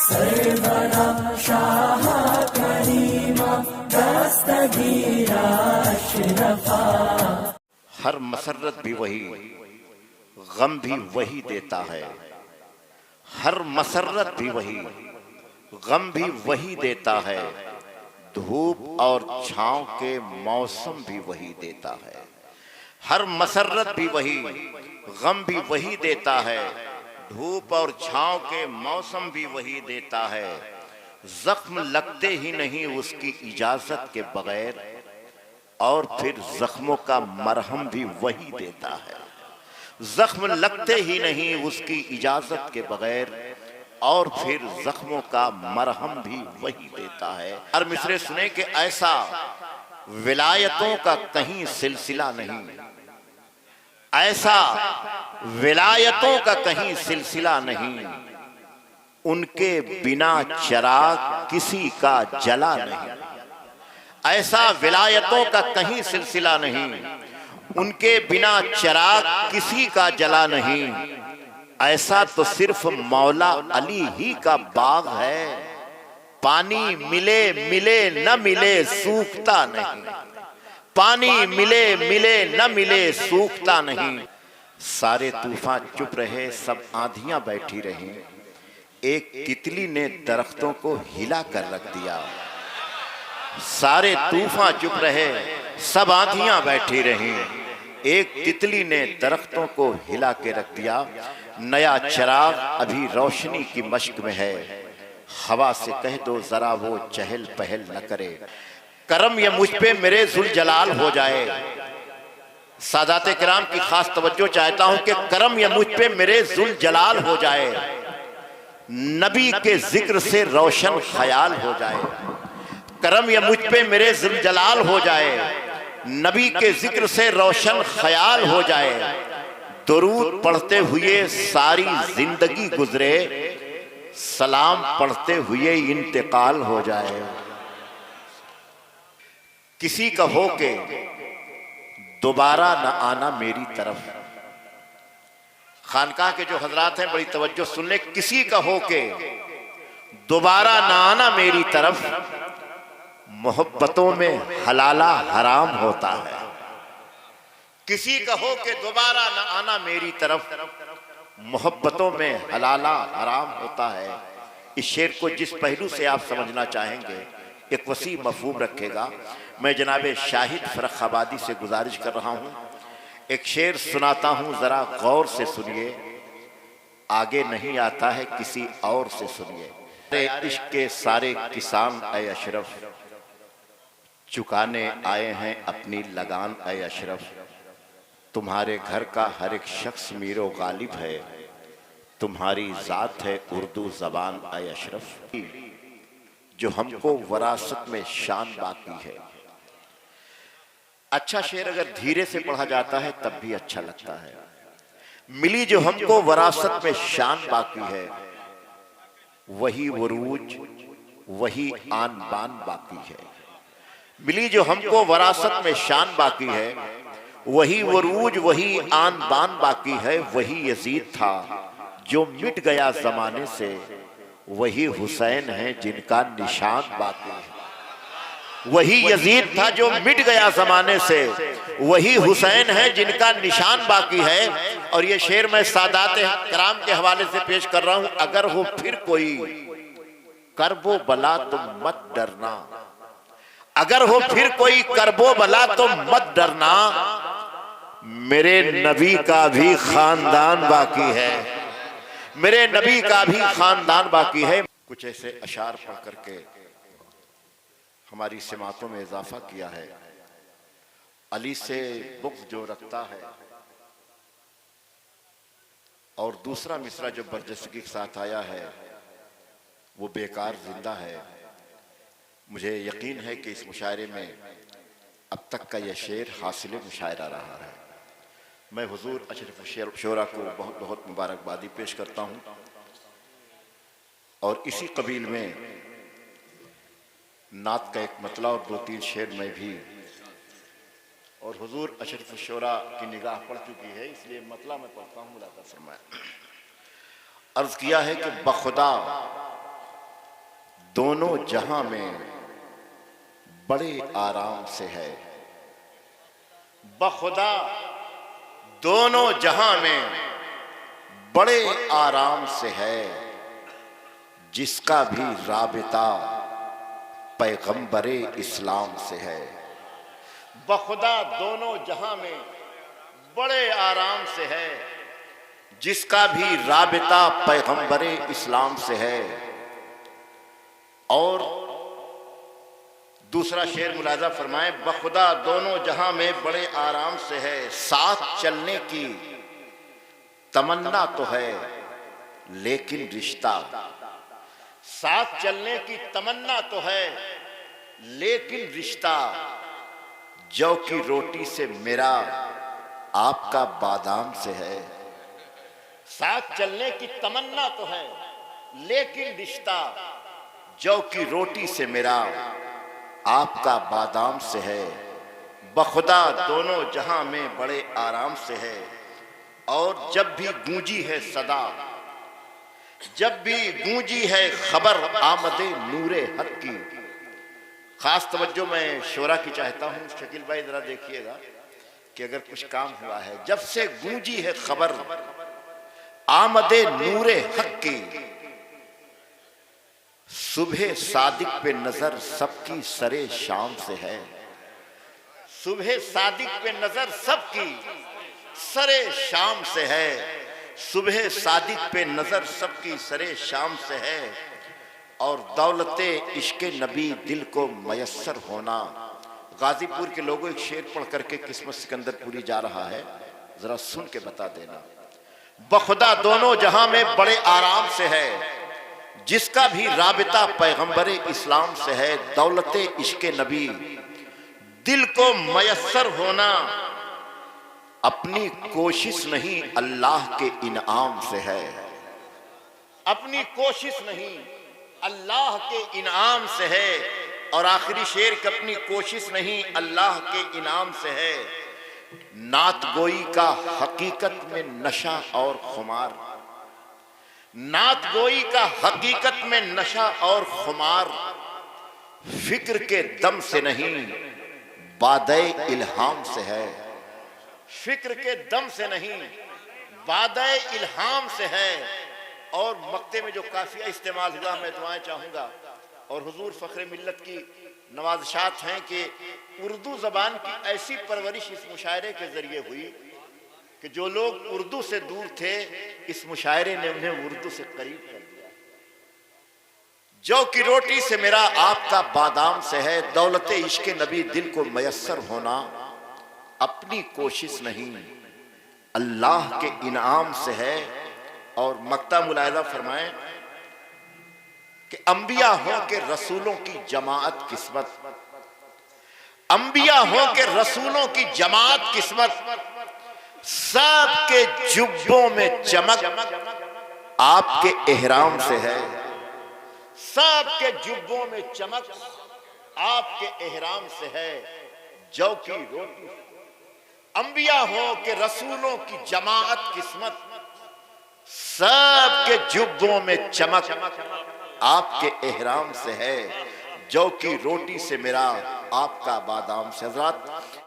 सरवरा शाह करीमा दस्तगीरा अशरफा। हर मसरत भी वही, गम भी वही देता है। हर मसरत भी वही, गम भी वही देता है। धूप और छांव के मौसम भी वही देता है। हर मसरत भी वही, गम भी वही देता है। धूप और छांव के मौसम भी वही देता है। जख्म लगते ही नहीं उसकी इजाजत के बगैर, और फिर जख्मों का मरहम भी वही देता है। जख्म लगते ही नहीं उसकी इजाजत के बगैर, और फिर जख्मों का मरहम भी वही देता है। हर मिसरे सुने कि ऐसा विलायतों का कहीं सिलसिला नहीं, ऐसा विलायतों का कहीं सिलसिला नहीं। उनके बिना चिराग किसी का जला नहीं। ऐसा विलायतों का कहीं सिलसिला नहीं, उनके बिना चिराग किसी का जला नहीं। ऐसा तो सिर्फ मौला अली ही का बाग है। पानी मिले मिले न मिले सूखता नहीं। पानी मिले मिले न मिले सूखता नहीं। सारे तूफान चुप रहे, सब आंधियां बैठी रहीं। एक तितली ने दरख्तों को हिला कर रख दिया। सारे तूफान चुप रहे, सब आंधियां बैठी रहीं। एक तितली ने दरख्तों को हिला के रख दिया। नया चिराग अभी रोशनी की मश्क में है। हवा से कह दो जरा वो चहल पहल न करे। करम ये मुझ पे मेरे जुल जलाल हो जाए। सादाते किराम की खास तवज्जो चाहता हूं कि करम ये मुझ पे मेरे जुल जलाल हो जाए। नबी के जिक्र से रोशन ख्याल हो जाए। करम ये मुझ पे मेरे जुल जलाल हो जाए। नबी के जिक्र से रोशन ख्याल हो जाए। दुरूद पढ़ते हुए सारी जिंदगी गुजरे, सलाम पढ़ते हुए इंतकाल हो जाए। किसी का हो के दोबारा न आना मेरी तरफ। खानकाह के जो हजरात हैं बड़ी तवज्जो सुन ले। किसी का हो के दोबारा न आना मेरी तरफ, मोहब्बतों में हलाला हराम होता है। किसी का हो के दोबारा न आना मेरी तरफ, मोहब्बतों में हलाला हराम होता है। इस शेर को जिस पहलू से आप समझना चाहेंगे एक वसी मफहूम रखेगा। मैं जनाबे शाहिद फर्रुखाबादी से गुजारिश कर रहा हूं, एक शेर सुनाता हूं, जरा गौर से सुनिए। आगे नहीं आता है, किसी और से सुनिए। अरे इश्क के सारे किसान ए अशरफ, चुकाने आए हैं अपनी लगान ए अशरफ। तुम्हारे घर का हर एक शख्स मीरो गालिब है। तुम्हारी जात है उर्दू जबान ए अशरफ। जो हमको वरासत में शान बाकी है। अच्छा शेर अगर धीरे से पढ़ा जाता है तब भी अच्छा लगता है। मिली जो हमको वरासत में शान बाकी है, वही वरूज वही आन बान बाकी है। मिली जो हमको वरासत में शान बाकी है, वही वरूज वही आन बान बाकी है। वही यजीद था जो मिट गया जमाने से, वही हुसैन है जिनका निशान बाकी है। वही यजीद था जो मिट गया जमाने से, वही हुसैन है जिनका निशान बाकी है। और ये शेर मैं सादात किराम के हवाले से पेश कर रहा हूं। अगर हो फिर कोई करबो बला तो मत डरना। अगर हो फिर कोई करबो बला तो मत डरना। मेरे नबी का भी खानदान बाकी है। मेरे नबी का भी खानदान बाकी है। कुछ ऐसे अशार पढ़ करके हमारी सिमातों में इजाफा किया है। अली से बुग़्ज़ जो रखता है, और दूसरा मिसरा जो बरजस्तगी के साथ आया है वो बेकार जिंदा है। मुझे यकीन है कि इस मुशायरे में अब तक का यह शेर हासिल मुशायरा रहा है। मैं हुजूर अशरफ शोरा को बहुत बहुत मुबारकबादी पेश करता हूँ। और इसी कबील में नात का एक मतला और 2-3 शेर में भी, और हुजूर अशरफ शोरा की निगाह पड़ चुकी है इसलिए मतला मैं पढ़ता हूँ। मुलाकात फरमाया। अर्ज किया है कि बखुदा दोनों जहां में बड़े आराम से है। बखुदा दोनों जहां में बड़े आराम से है, जिसका भी राबिता पैगंबरे इस्लाम से है। बखुदा दोनों जहां में बड़े आराम से है, जिसका भी राबिता पैगंबरे इस्लाम से है। और दूसरा शेर मुलाजा फरमाए, बखुदा दोनों जहां में बड़े आराम से है, साथ चलने की तमन्ना तो है लेकिन रिश्ता, साथ चलने की तमन्ना तो है लेकिन रिश्ता, जौ की रोटी से मेरा आपका बादाम से है। साथ चलने की तमन्ना तो है लेकिन रिश्ता, जौ की रोटी से मेरा आपका बादाम से है। बखुदा दोनों जहां में बड़े आराम से है। और जब भी गूंजी है सदा, जब भी गूंजी है खबर आमदे नूरे हक की। खास तवज्जो मैं शोरा की चाहता हूं, शकील भाई जरा देखिएगा कि अगर कुछ काम हुआ है। जब से गूंजी है खबर आमदे नूरे हक की, सुबह सादिक पे नजर सबकी सरे शाम से है। सुबह सादिक पे नजर सबकी सरे शाम से है। सुबह सादिक पे नजर सबकी सरे शाम से है। और दौलते इश्के नबी दिल को मयस्सर होना। गाजीपुर के लोगों एक शेर पढ़ करके किस्मत सिकंदरपुरी जा रहा है, जरा सुन के बता देना। बखुदा दोनों जहां में बड़े आराम से है, जिसका भी राबिता पैगंबरे इस्लाम से है। दौलते इश्के नबी दिल को मयस्सर होना, अपनी कोशिश नहीं अल्लाह के इनाम से है। अपनी कोशिश नहीं अल्लाह के इनाम से है। और आखिरी शेर की अपनी कोशिश नहीं अल्लाह के इनाम से है। नात गोई का हकीकत में नशा और खुमार, नात गोई का हकीकत में नशा और खुमार, फिक्र के दम से नहीं बादे इल्हाम से है। फिक्र के दम से नहीं बादे इल्हाम से है। और मक्ते में जो काफिया इस्तेमाल हुआ, मैं दुआएं चाहूंगा। और हुजूर फखरे मिल्लत की नवाज़शात हैं कि उर्दू जबान की ऐसी परवरिश इस मुशायरे के जरिए हुई कि जो लोग उर्दू से दूर थे, इस मुशायरे ने उन्हें उर्दू से करीब कर दिया। जौ की रोटी से मेरा आपका बादाम से है। दौलते इश्के नबी दिल को मयस्सर होना, अपनी कोशिश नहीं अल्लाह के इनाम से है। और मक्ता मुलायजा फरमाएं कि अंबिया हो के रसूलों की जमाअत किस्मत, अंबिया हो के रसूलों की जमाअत किस्मत, सबके जुब्बों में चमक आपके एहराम से है। सबके जुब्बों में चमक आपके एहराम से है। जौ की रोटी अंबिया हो के रसूलों की जमाअत किस्मत, सबके जुब्बों में चमक आपके एहराम से है। जौ की रोटी से मेरा आपका बादाम से। हज़रात